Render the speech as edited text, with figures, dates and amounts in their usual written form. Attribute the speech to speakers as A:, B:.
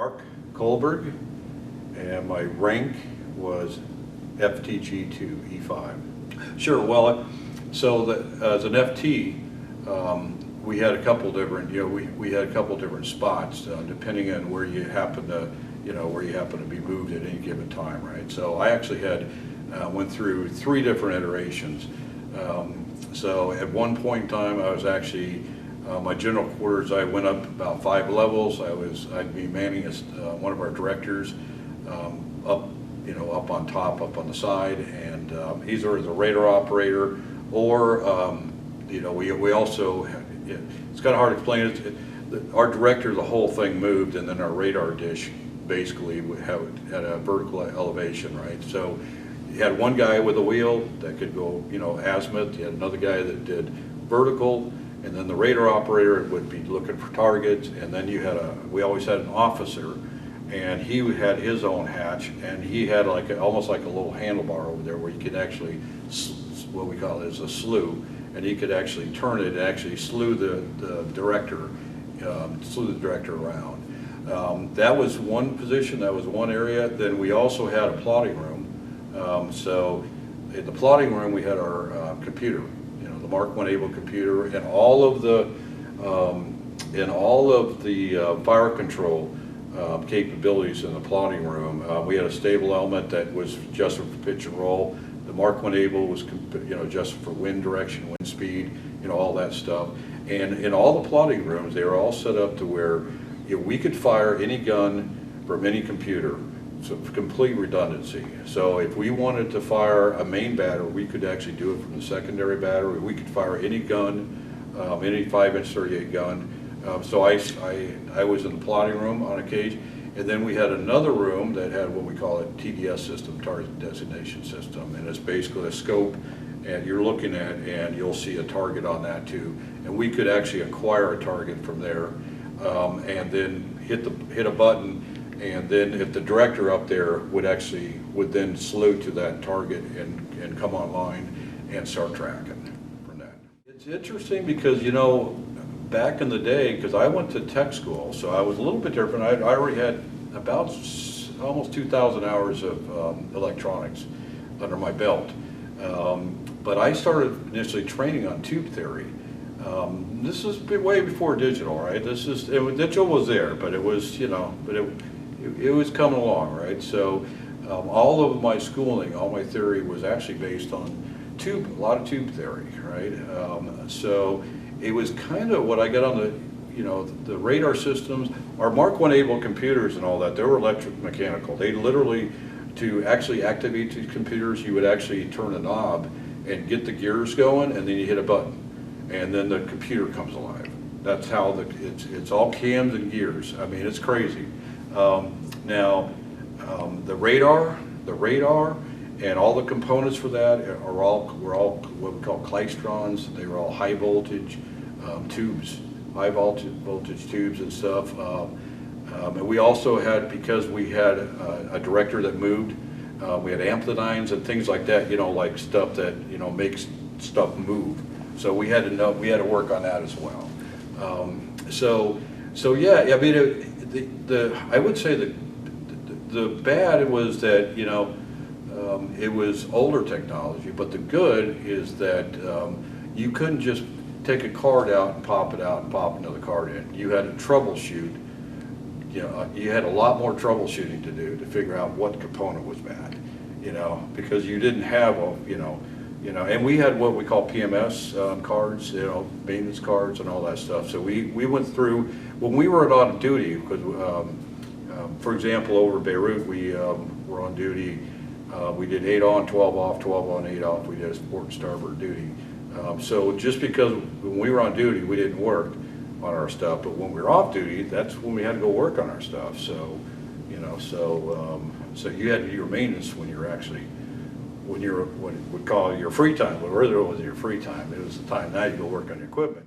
A: Mark Kullberg, and my rank was FTG2 E5. Sure. Well, so as an FT, we had a couple different, we had a couple different spots depending on where you happen to, where you happen to be moved at any given time, right? So I actually had went through 3 different iterations. So at one point in time, I was actually my general quarters. I went up about 5 levels. I'd be manning as one of our directors up, up on top, up on the side, and either as a radar operator or we also had, it's kind of hard to explain it. Our director, the whole thing moved, and then our radar dish basically had a vertical elevation, right? So you had one guy with a wheel that could go, azimuth. You had another guy that did vertical, and then the radar operator would be looking for targets. And then we always had an officer, and he had his own hatch, and he had almost like a little handlebar over there where you could actually, what we call it is a slew, and he could actually turn it and actually slew the director around. That was one position, that was one area. Then we also had a plotting room. So in the plotting room we had our computer, the Mark I able computer, and all of the fire control capabilities in the plotting room. We had a stable element that was adjusted for pitch and roll. The Mark I able was adjusted for wind direction, wind speed, all that stuff. And in all the plotting rooms, they were all set up to where we could fire any gun from any computer. So complete redundancy. So if we wanted to fire a main battery, we could actually do it from the secondary battery. We could fire any gun, any 5-inch 38 gun. So I was in the plotting room on occasion. And then we had another room that had what we call a TDS system, target designation system, and it's basically a scope, and you're looking at, and you'll see a target on that too. And we could actually acquire a target from there, and then hit a button, and then if the director up there would then slew to that target and come online and start tracking from that. It's interesting because back in the day, because I went to tech school, so I was a little bit different. I already had about almost 2,000 hours of electronics under my belt. But I started initially training on tube theory. This is way before digital, right? Digital was there, but it was, it was coming along, right? So all of my schooling, all my theory was actually based on a lot of tube theory, right? So it was kind of what I got on the radar systems. Our Mark I able computers and all that, they were electric mechanical. They literally, to actually activate these computers, you would actually turn a knob and get the gears going, and then you hit a button, and then the computer comes alive. That's how it's all cams and gears. I mean, it's crazy. Now, the radar, and all the components for that were all what we call klystrons. They were all high voltage tubes, high voltage tubes and stuff. And we also had, because we had a director that moved, we had amplitudes and things like that. Like stuff that makes stuff move. So we had to work on that as well. So yeah, I mean, I would say the bad was that it was older technology, but the good is that you couldn't just take a card out and pop it out and pop another card in. You had to troubleshoot. You had a lot more troubleshooting to do to figure out what component was bad. Because you didn't have and we had what we call PMS cards, maintenance cards and all that stuff. So we went through when we were on duty, because for example, over Beirut, we were on duty. We did 8 on, 12 off, 12 on, 8 off. We did a port and starboard duty. So just because when we were on duty, we didn't work on our stuff, but when we were off duty, that's when we had to go work on our stuff. So, so you had to do your maintenance when you're actually, what we call your free time. But earlier it wasn't your free time. It was the time now you go work on your equipment.